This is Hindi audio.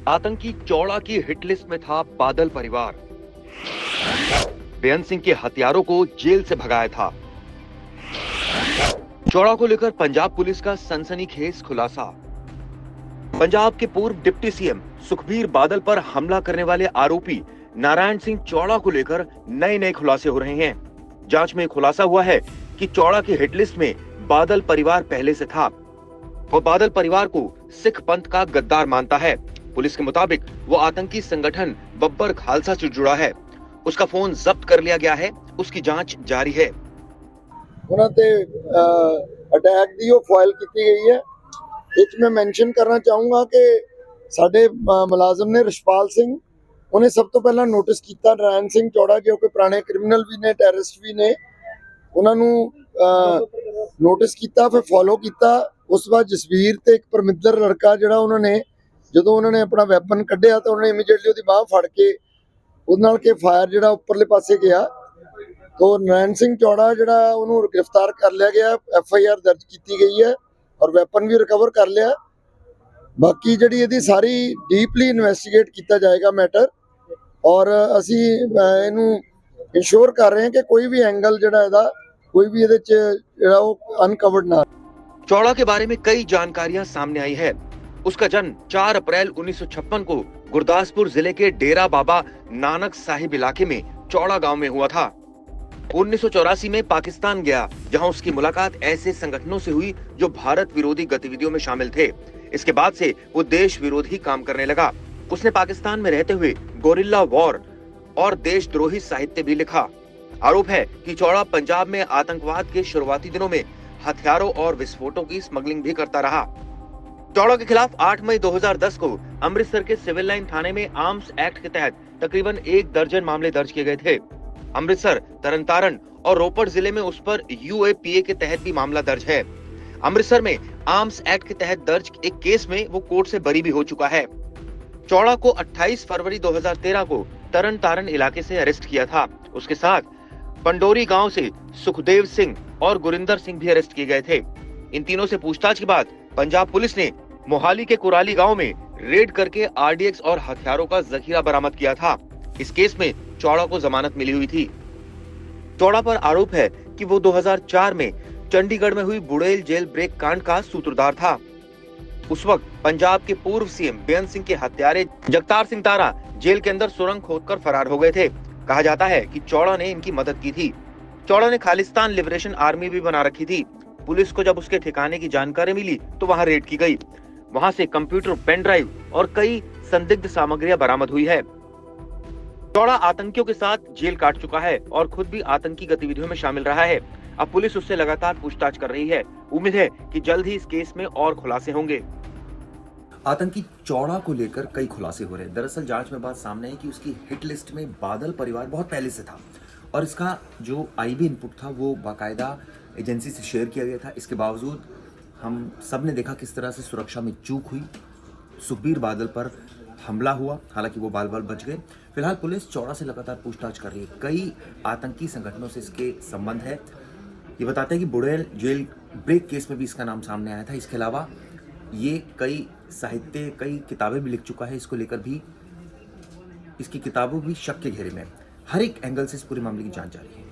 आतंकी चौड़ा की हिट लिस्ट में था बादल परिवार। बेअंत सिंह के हथियारों को जेल से भगाया था। चौड़ा को लेकर पंजाब पुलिस का सनसनीखेज खुलासा। पंजाब के पूर्व डिप्टी सीएम सुखबीर बादल पर हमला करने वाले आरोपी नारायण सिंह चौड़ा को लेकर नए नए खुलासे हो रहे हैं। जांच में खुलासा हुआ है कि चौड़ा की हिट लिस्ट में बादल परिवार पहले से था। वो बादल परिवार को सिख पंथ का गद्दार मानता है। पुलिस के मुताबिक वो आतंकी संगठन बब्बर खालसा से जुड़ा है। उसका फोन जब्त कर लिया गया है। उसकी जांच जारी है। ਉਹਨਾਂ ਤੇ ਅਟੈਕ ਦੀ ਉਹ ਫਾਈਲ ਕੀਤੀ ਗਈ ਹੈ। ਇਹ ਮੈਂ ਮੈਂਸ਼ਨ ਕਰਨਾ ਚਾਹੂੰਗਾ ਕਿ ਸਾਡੇ ਮੁਲਾਜ਼ਮ ਨੇ ਰਿਸ਼ਪਾਲ ਸਿੰਘ, ਉਹਨੇ ਸਭ ਤੋਂ ਪਹਿਲਾਂ ਨੋਟਿਸ ਕੀਤਾ ਨਾਰਾਇਣ ਸਿੰਘ ਚੌੜਾ ਜੋ ਕਿ ਪੁਰਾਣੇ ਕ੍ਰਿਮੀਨਲ ਵੀ ਨੇ, ਟੈਰਰਿਸਟ ਵੀ ਨੇ, ਉਹਨਾਂ ਨੂੰ ਨੋਟਿਸ ਕੀਤਾ, ਫਿਰ ਫੋਲੋ ਕੀਤਾ। ਉਸ ਤੋਂ ਬਾਅਦ ਜਸਵੀਰ ਤੇ ਇੱਕ ਪਰਮਿੰਦਰ ਲੜਕਾ ਜਿਹੜਾ ਉਹਨਾਂ ਨੇ ਜਦੋਂ ਉਹਨਾਂ ਨੇ ਆਪਣਾ ਵੈਪਨ ਕੱਢਿਆ ਤਾਂ ਉਹਨਾਂ ਨੇ ਇਮੀਡੀਏਟਲੀ ਉਹਦੀ ਬਾਹ ਫੜ ਕੇ ਉਹਦੇ ਨਾਲ ਕੇ ਫਾਇਰ ਜਿਹੜਾ ਉੱਪਰਲੇ ਪਾਸੇ ਗਿਆ। तो नारायण सिंह चौड़ा ਜਿਹੜਾ ਉਹਨੂੰ गिरफ्तार कर लिया गया, FIR दर्ज की गई है और वैपन भी रिकवर कर लिया। बाकी ਜਿਹੜੀ ਇਹਦੀ ਸਾਰੀ ਡੀਪਲੀ ਇਨਵੈਸਟੀਗੇਟ ਕੀਤਾ ਜਾਏਗਾ ਮੈਟਰ और ਅਸੀਂ ਇਹਨੂੰ ਇੰਸ਼ੋਰ ਕਰ ਰਹੇ ਹਾਂ ਕਿ ਕੋਈ ਵੀ ਐਂਗਲ ਜਿਹੜਾ ਇਹਦਾ ਕੋਈ ਵੀ ਇਹਦੇ ਚ ਜਿਹੜਾ ਉਹ ਅਨਕਵਰਡ ਨਾ। चौड़ा के बारे में कई जानकारियां सामने आई है। उसका जन्म 4 अप्रैल 1956 को गुरदासपुर जिले के डेरा बाबा नानक साहिब इलाके में चौड़ा गांव में हुआ था। 1984 में पाकिस्तान गया, जहां उसकी मुलाकात ऐसे संगठनों से हुई जो भारत विरोधी गतिविधियों में शामिल थे। इसके बाद से वो देश विरोधी काम करने लगा। उसने पाकिस्तान में रहते हुए गोरिल्ला वॉर और देशद्रोही साहित्य भी लिखा। आरोप है कि चौड़ा पंजाब में आतंकवाद के शुरुआती दिनों में हथियारों और विस्फोटों की स्मगलिंग भी करता रहा। चौड़ा के खिलाफ 8 मई 2010 को अमृतसर के सिविल लाइन थाने में आर्म्स एक्ट के तहत तकरीबन 1 दर्जन मामले दर्ज किए गए थे। अमृतसर, तरनतारन और रोपड़ जिले में उस पर UAPA के तहत भी मामला दर्ज है। अमृतसर में आर्म्स एक्ट के तहत दर्ज एक केस में वो कोर्ट से बरी भी हो चुका है। चौड़ा को 28 फरवरी 2013 को तरनतारन इलाके से अरेस्ट किया था। उसके साथ पंडोरी गांव से सुखदेव सिंह और गुरिंदर सिंह भी अरेस्ट किए गए थे। इन तीनों से पूछताछ के बाद पंजाब पुलिस ने मोहाली के कुराली गांव में रेड करके RDX और हथियारों का जखीरा बरामद किया था। इस केस में चौड़ा को जमानत मिली हुई थी। चौड़ा पर आरोप है कि वो 2004 में चंडीगढ़ में हुई बुड़ेल जेल ब्रेक कांड का सूत्रधार था। उस वक्त पंजाब के पूर्व सीएम बेअंत सिंह के हत्यारे जगतार सिंह तारा जेल के अंदर सुरंग खोदकर फरार हो गए थे। कहा जाता है कि चौड़ा ने इनकी मदद की थी। चौड़ा ने खालिस्तान लिबरेशन आर्मी भी बना रखी थी। पुलिस को जब उसके ठिकाने की जानकारी मिली तो वहां रेड की गई। वहां से कंप्यूटर, पेन ड्राइव और कई संदिग्ध सामग्रियां बरामद हुई है। चौड़ा आतंकियों के साथ जेल काट चुका है और खुद भी आतंकी गतिविधियों में शामिल रहा है। अब पुलिस उससे लगातार पूछताछ कर रही है। उम्मीद है कि जल्द ही इस केस में और खुलासे होंगे। आतंकी चौड़ा को लेकर कई खुलासे हो रहे हैं। दरअसल जांच में बात सामने है कि उसकी हिट लिस्ट में बादल परिवार बहुत पहले से था और इसका जो IB इनपुट था वो बाकायदा एजेंसी से शेयर किया गया था। इसके बावजूद हम सब ने देखा किस तरह से सुरक्षा में चूक हुई, सुखबीर बादल पर हमला हुआ। हालांकि वो बाल बाल बच गए। फिलहाल पुलिस चौड़ा से लगातार पूछताछ कर रही है। कई आतंकी संगठनों से इसके संबंध है। ये बताते हैं कि बुड़ेल जेल ब्रेक केस में भी इसका नाम सामने आया था। इसके अलावा ये कई साहित्य, कई किताबें भी लिख चुका है। इसको लेकर भी इसकी किताबों भी शक के घेरे में। हर एक एंगल से इस पूरे मामले की जांच जारी है।